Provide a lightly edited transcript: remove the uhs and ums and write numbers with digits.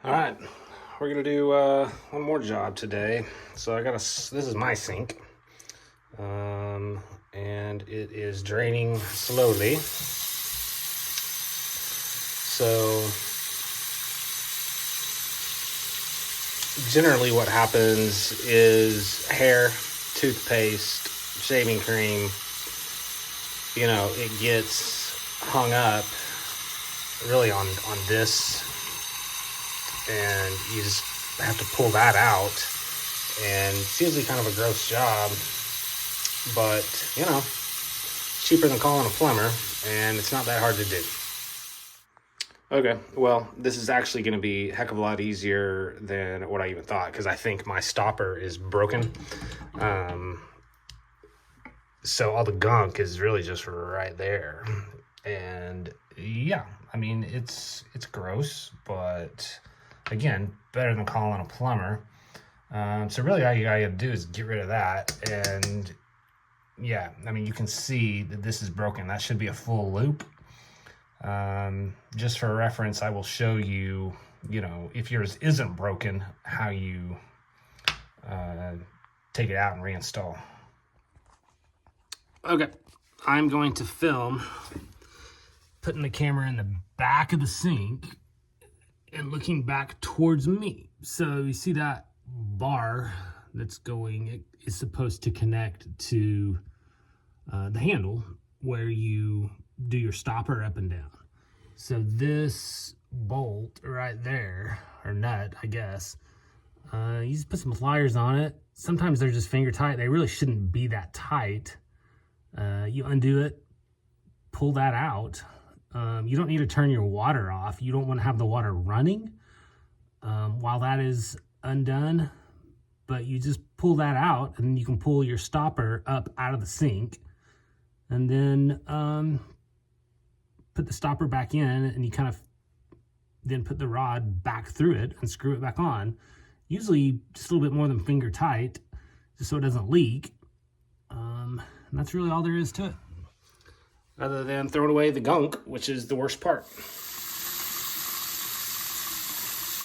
All right, we're gonna do one more job today. So this is my sink, and it is draining slowly. So generally what happens is hair, toothpaste, shaving cream, it gets hung up really on this, and you just have to pull that out, and it's usually kind of a gross job, but it's cheaper than calling a plumber, and it's not that hard to do. Okay, well, this is actually going to be a heck of a lot easier than what I even thought, because I think my stopper is broken. So all the gunk is really just right there, and yeah, I mean, it's gross, but again, better than calling a plumber. So really all you gotta do is get rid of that, and yeah, I mean, you can see that this is broken. That should be a full loop. Just for reference, I will show you, if yours isn't broken, how you take it out and reinstall. Okay, I'm going to film putting the camera in the back of the sink and looking back towards me. So you see that bar that's going, it is supposed to connect to the handle where you do your stopper up and down. So this bolt right there, or nut, I guess, you just put some pliers on it. Sometimes they're just finger tight. They really shouldn't be that tight. You undo it, pull that out. You don't need to turn your water off. You don't want to have the water running while that is undone, but you just pull that out, and you can pull your stopper up out of the sink, and then put the stopper back in, and you kind of then put the rod back through it and screw it back on. Usually just a little bit more than finger tight, just so it doesn't leak. And that's really all there is to it, other than throwing away the gunk, which is the worst part.